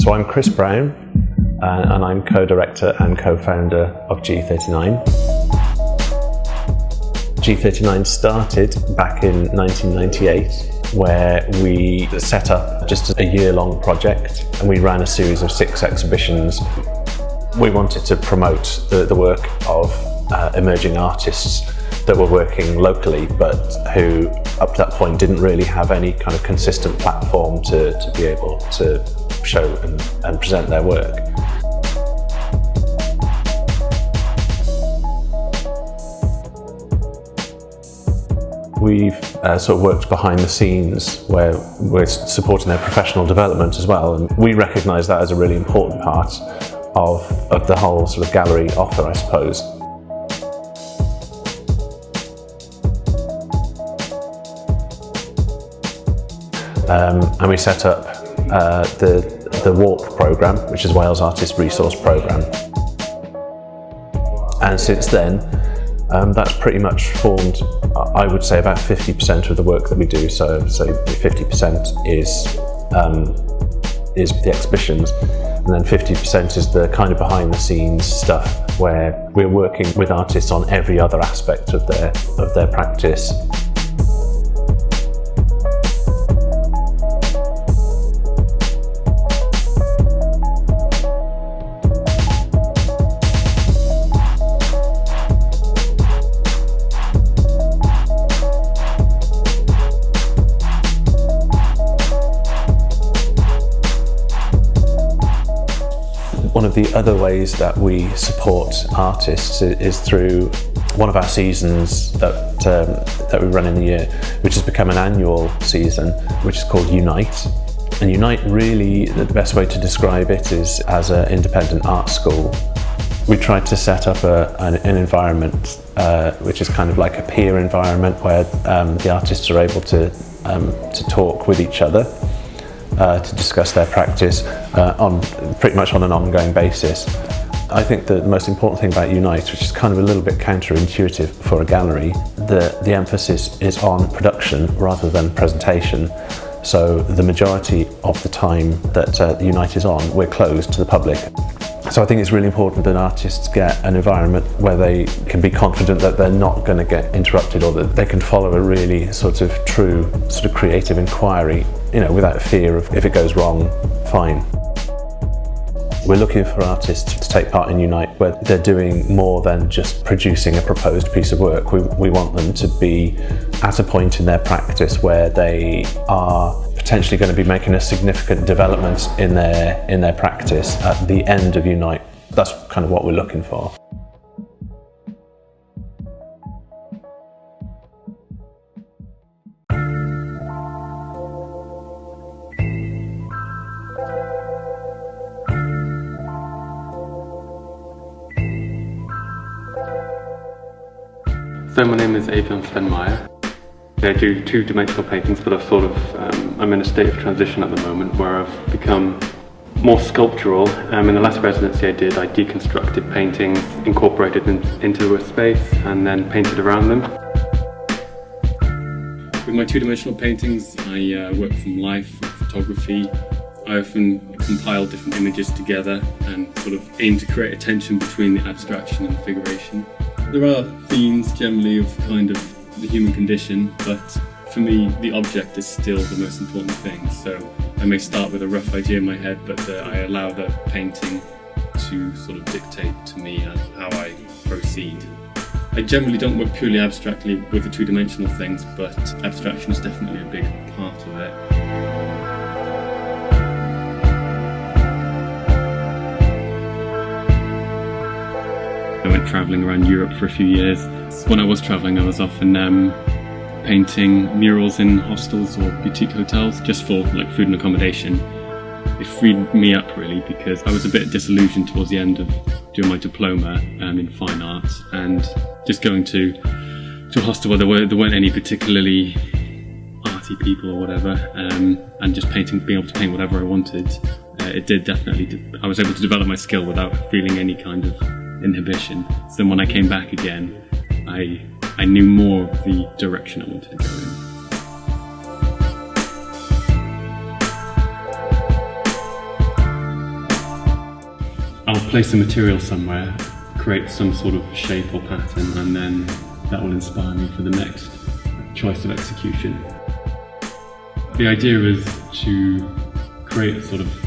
So I'm Chris Brown, and I'm co-director and co-founder of G39. G39 started back in 1998, where we set up just a year-long project, and we ran a series of 6 exhibitions. We wanted to promote the work of emerging artists that were working locally, but who up to that point didn't really have any kind of consistent platform to be able to show and present their work. We've sort of worked behind the scenes where we're supporting their professional development as well, and we recognise that as a really important part of the whole sort of gallery offer, I suppose. And we set up the WARP programme, which is Wales Artist Resource Programme. And since then, that's pretty much formed, I would say, about 50% of the work that we do. So 50% is the exhibitions, and then 50% is the kind of behind the scenes stuff where we're working with artists on every other aspect of their practice. One of the other ways that we support artists is through one of our seasons that we run in the year, which has become an annual season, which is called Unite. And Unite, really, the best way to describe it is as an independent art school. We tried to set up an environment which is kind of like a peer environment where the artists are able to talk with each other, to discuss their practice on pretty much on an ongoing basis. I think the most important thing about Unite, which is kind of a little bit counterintuitive for a gallery, the emphasis is on production rather than presentation. So the majority of the time that Unite is on, we're closed to the public. So I think it's really important that artists get an environment where they can be confident that they're not going to get interrupted, or that they can follow a really sort of true sort of creative inquiry, without fear of if it goes wrong, fine. We're looking for artists to take part in Unite where they're doing more than just producing a proposed piece of work. We want them to be at a point in their practice where they are potentially going to be making a significant development in their practice at the end of Unite. That's kind of what we're looking for. So my name is Adrian Svenmeyer. I do 2-dimensional paintings, but I'm in a state of transition at the moment where I've become more sculptural. In the last residency I deconstructed paintings, incorporated them into a space, and then painted around them. With my 2-dimensional paintings, I work from life, with photography. I often compile different images together and sort of aim to create a tension between the abstraction and the figuration. There are themes generally of kind of the human condition, but for me the object is still the most important thing. So I may start with a rough idea in my head, but I allow the painting to sort of dictate to me how I proceed. I generally don't work purely abstractly with the 2-dimensional things, but abstraction is definitely a big part of it. I went travelling around Europe for a few years. When I was travelling, I was often painting murals in hostels or boutique hotels just for food and accommodation. It freed me up really, because I was a bit disillusioned towards the end of doing my diploma in fine art, and just going to a hostel where there weren't any particularly arty people or whatever, and just being able to paint whatever I wanted. It did definitely. I was able to develop my skill without feeling any kind of inhibition. So then when I came back again, I knew more of the direction I wanted to go in. I'll place a material somewhere, create some sort of shape or pattern, and then that will inspire me for the next choice of execution. The idea is to create a sort of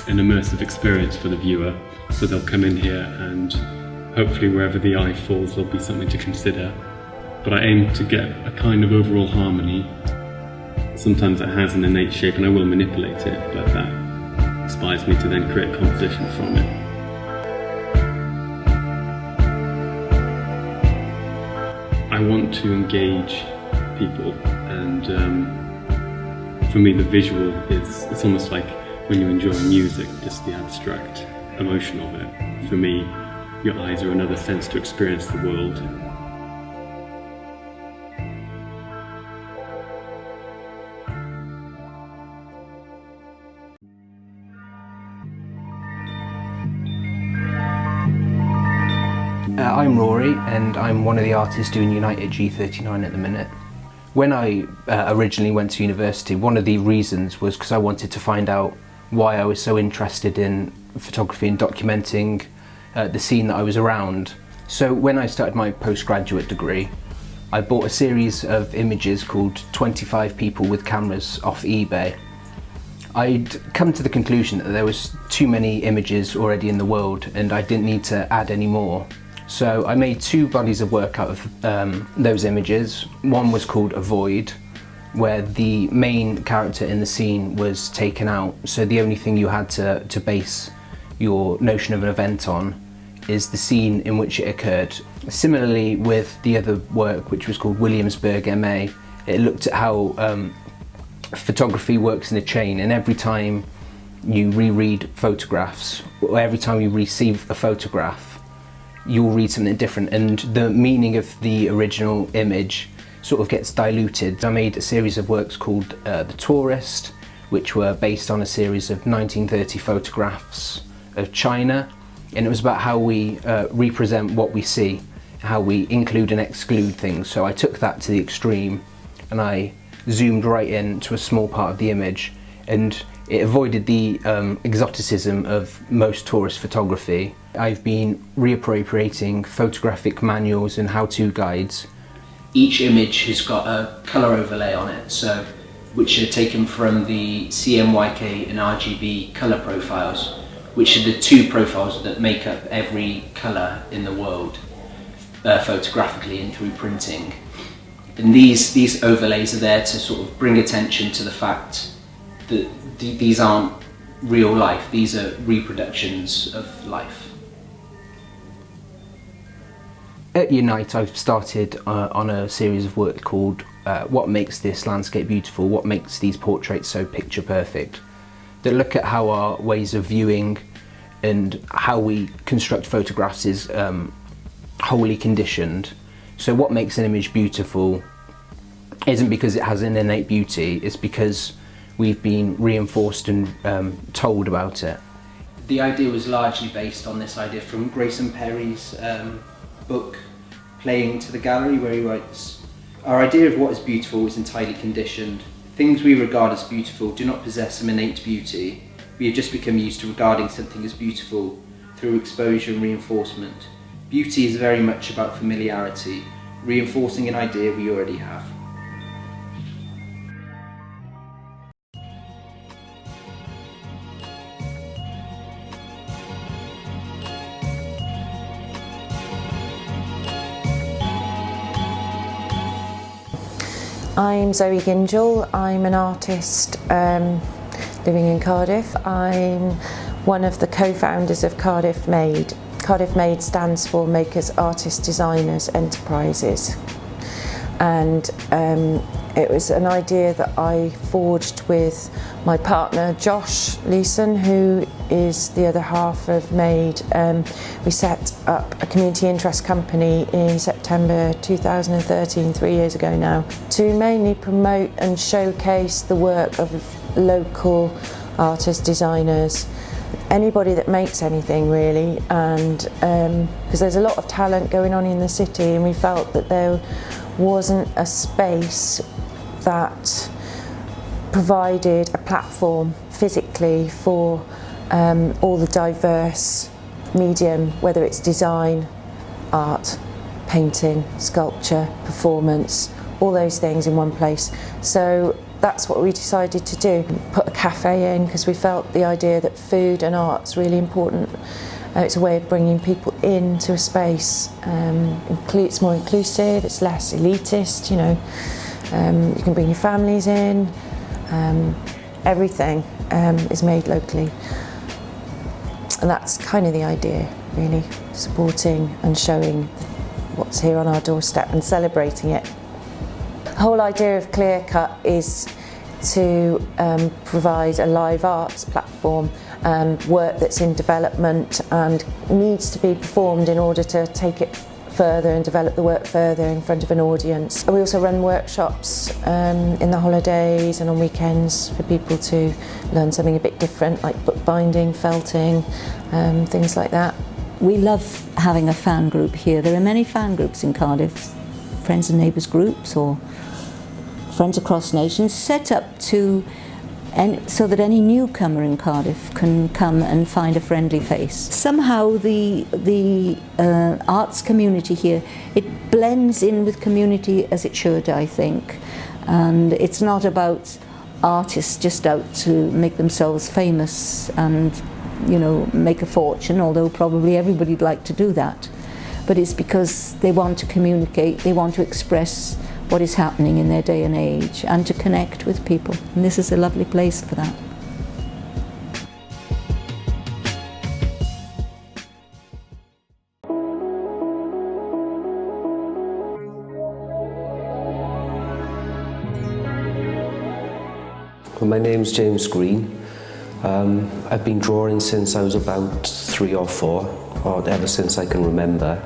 an immersive experience for the viewer, so they'll come in here and hopefully wherever the eye falls there'll be something to consider. But I aim to get a kind of overall harmony. Sometimes it has an innate shape and I will manipulate it, but that inspires me to then create composition from it. I want to engage people, and for me the visual is, it's almost like when you enjoy music, just the abstract emotion of it. For me, your eyes are another sense to experience the world. I'm Rory, and I'm one of the artists doing Unite at G39 at the minute. When I originally went to university, one of the reasons was because I wanted to find out why I was so interested in photography and documenting the scene that I was around. So when I started my postgraduate degree, I bought a series of images called 25 People with Cameras off eBay. I'd come to the conclusion that there was too many images already in the world and I didn't need to add any more. So I made two bodies of work out of those images. One was called Avoid, where the main character in the scene was taken out, so the only thing you had to base your notion of an event on is the scene in which it occurred. Similarly with the other work, which was called Williamsburg MA, it looked at how photography works in a chain, and every time you reread photographs, or every time you receive a photograph, you'll read something different, and the meaning of the original image sort of gets diluted. I made a series of works called The Tourist, which were based on a series of 1930 photographs of China, and it was about how we represent what we see, how we include and exclude things. So I took that to the extreme and I zoomed right in to a small part of the image, and it avoided the exoticism of most tourist photography. I've been reappropriating photographic manuals and how-to guides. Each image has got a colour overlay on it, so which are taken from the CMYK and RGB colour profiles, which are the two profiles that make up every colour in the world, photographically and through printing. And these overlays are there to sort of bring attention to the fact that these aren't real life, these are reproductions of life. At Unite I've started on a series of work called What Makes This Landscape Beautiful, What Makes These Portraits So Picture Perfect, that look at how our ways of viewing and how we construct photographs is wholly conditioned. So what makes an image beautiful isn't because it has an innate beauty, it's because we've been reinforced and told about it. The idea was largely based on this idea from Grayson Perry's book, Playing to the Gallery, where he writes, "Our idea of what is beautiful is entirely conditioned. Things we regard as beautiful do not possess some innate beauty. We have just become used to regarding something as beautiful through exposure and reinforcement. Beauty is very much about familiarity, reinforcing an idea we already have." I'm Zoe Gingell. I'm an artist living in Cardiff. I'm one of the co-founders of Cardiff Made. Cardiff Made stands for Makers, Artists, Designers, Enterprises. And it was an idea that I forged with my partner Josh Leeson, who is the other half of Made. We set up a community interest company in September 2013, 3 years ago now, to mainly promote and showcase the work of local artists, designers, anybody that makes anything really, and because there's a lot of talent going on in the city, and we felt that there wasn't a space that provided a platform physically for all the diverse medium, whether it's design, art, painting, sculpture, performance, all those things in one place. So that's what we decided to do. Put a cafe in because we felt the idea that food and art's really important. It's a way of bringing people into a space. It's more inclusive, it's less elitist, you know. You can bring your families in. Everything is made locally. And that's kind of the idea, really, supporting and showing what's here on our doorstep and celebrating it. The whole idea of Clear Cut is to provide a live arts platform and work that's in development and needs to be performed in order to take it further and develop the work further in front of an audience. We also run workshops in the holidays and on weekends for people to learn something a bit different, like bookbinding, felting, things like that. We love having a fan group here. There are many fan groups in Cardiff, friends and neighbours groups or friends across nations, set up so that any newcomer in Cardiff can come and find a friendly face. Somehow the arts community here, it blends in with community as it should, I think. And it's not about artists just out to make themselves famous and, you know, make a fortune, although probably everybody'd like to do that. But it's because they want to communicate, they want to express what is happening in their day and age and to connect with people. And this is a lovely place for that. Well, my name's James Green. I've been drawing since I was about 3 or 4, or ever since I can remember,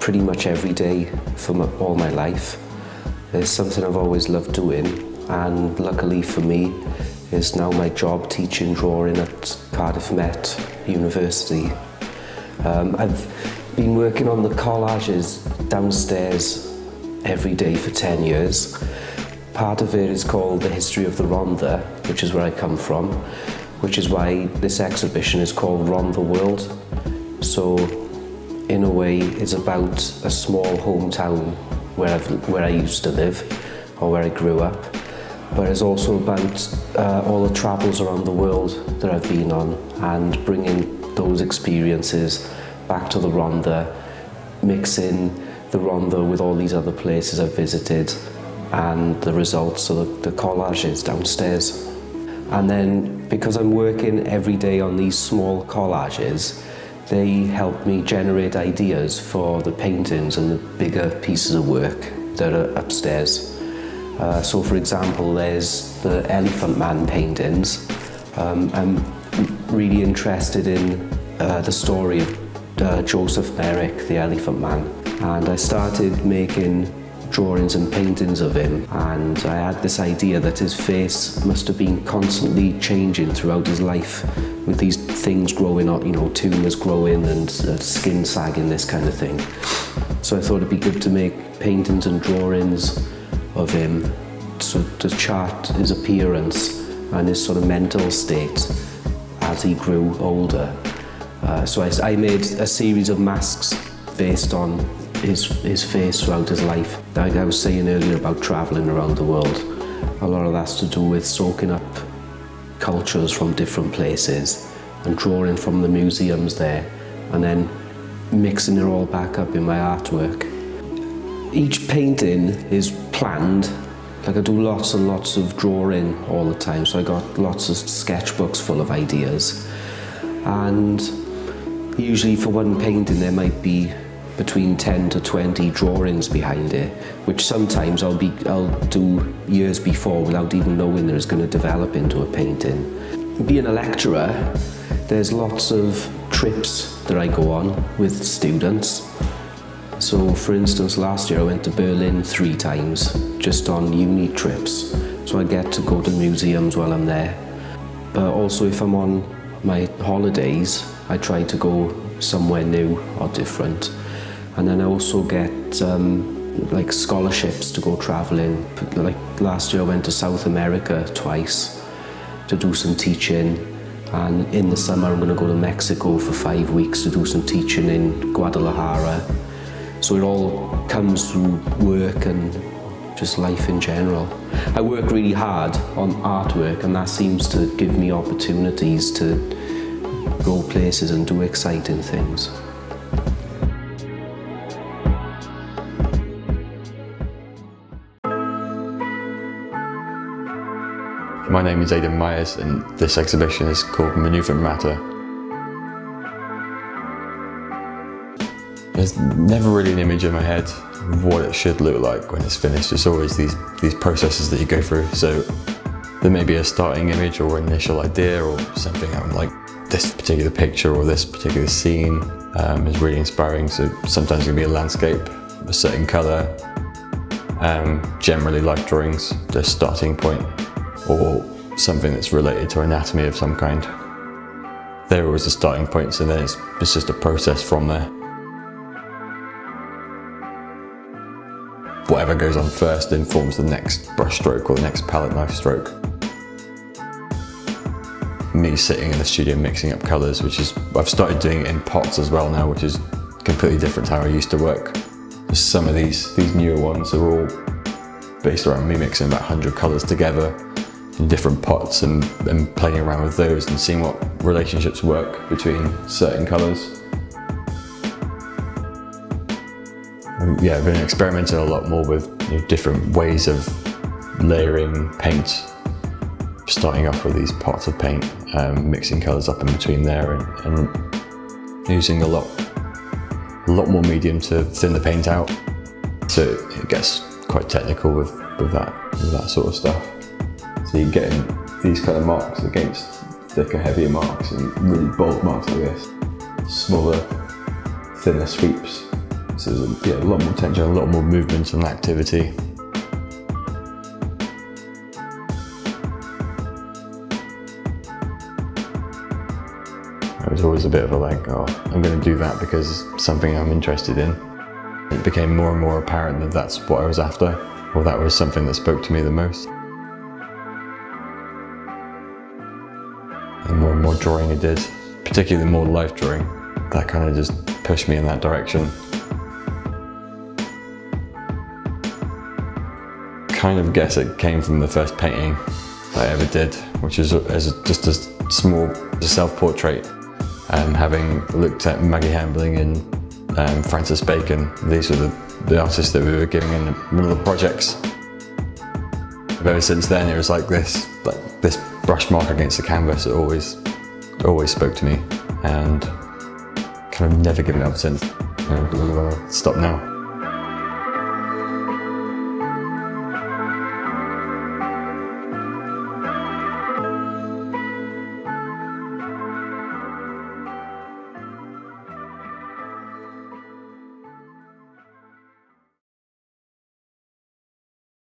pretty much every day for all my life. It's something I've always loved doing, and luckily for me, it's now my job teaching drawing at Cardiff Met University. I've been working on the collages downstairs every day for 10 years. Part of it is called The History of the Rhondda, which is where I come from, which is why this exhibition is called Rhondda World. So, in a way, it's about a small hometown where I used to live, or where I grew up. But it's also about all the travels around the world that I've been on and bringing those experiences back to the Rhondda, mixing the Rhondda with all these other places I've visited and the results of the collages downstairs. And then, because I'm working every day on these small collages, they help me generate ideas for the paintings and the bigger pieces of work that are upstairs. So for example, there's the Elephant Man paintings. I'm really interested in the story of Joseph Merrick, the Elephant Man. And I started making drawings and paintings of him, and I had this idea that his face must have been constantly changing throughout his life, with these things growing up, you know, tumours growing and skin sagging, this kind of thing. So I thought it'd be good to make paintings and drawings of him to chart his appearance and his sort of mental state as he grew older. So I made a series of masks based on his face throughout his life. Like I was saying earlier about travelling around the world, a lot of that's to do with soaking up cultures from different places and drawing from the museums there and then mixing it all back up in my artwork. Each painting is planned. Like I do lots and lots of drawing all the time, so I got lots of sketchbooks full of ideas. And usually for one painting there might be between 10 to 20 drawings behind it, which sometimes I'll do years before without even knowing that it's going to develop into a painting. Being a lecturer, there's lots of trips that I go on with students. So for instance, last year I went to Berlin 3 times, just on uni trips. So I get to go to museums while I'm there. But also if I'm on my holidays, I try to go somewhere new or different. And then I also get like scholarships to go travelling. Like last year I went to South America twice to do some teaching, And in the summer I'm going to go to Mexico for 5 weeks to do some teaching in Guadalajara. So it all comes through work and just life in general. I work really hard on artwork, and that seems to give me opportunities to go places and do exciting things. My name is Aidan Myers, and this exhibition is called Manoeuvre Matter. There's never really an image in my head of what it should look like when it's finished. It's always these processes that you go through. So there may be a starting image or initial idea or something. I'm like, this particular picture or this particular scene is really inspiring. So sometimes it can be a landscape, a certain colour, generally life drawings, the starting point, or something that's related to anatomy of some kind. They're always the starting points, and then it's just a process from there. Whatever goes on first informs the next brush stroke or the next palette knife stroke. Me sitting in the studio mixing up colours, which is, I've started doing it in pots as well now, which is completely different to how I used to work. Some of these newer ones are all based around me mixing about 100 colours together in different pots and playing around with those and seeing what relationships work between certain colours. Yeah, I've been experimenting a lot more with different ways of layering paint, starting off with these pots of paint, mixing colours up in between there, and using a lot more medium to thin the paint out. So it gets quite technical with that sort of stuff. So you're getting these kind of marks against thicker, heavier marks, and really bold marks like this. Smaller, thinner sweeps. So there's a lot more tension, a lot more movement and activity. It was always a bit of a like, oh, I'm going to do that because it's something I'm interested in. It became more and more apparent that that's what I was after, or that was something that spoke to me the most. The more and more drawing I did, particularly the more life drawing, that kind of just pushed me in that direction. Kind of guess it came from the first painting that I ever did, which was just a small self-portrait. Having looked at Maggie Hambling and Francis Bacon, these were the artists that we were giving in one of the projects. But ever since then, it was like this brush mark against the canvas. It always spoke to me, and kind of never given it up since. I'm gonna stop now.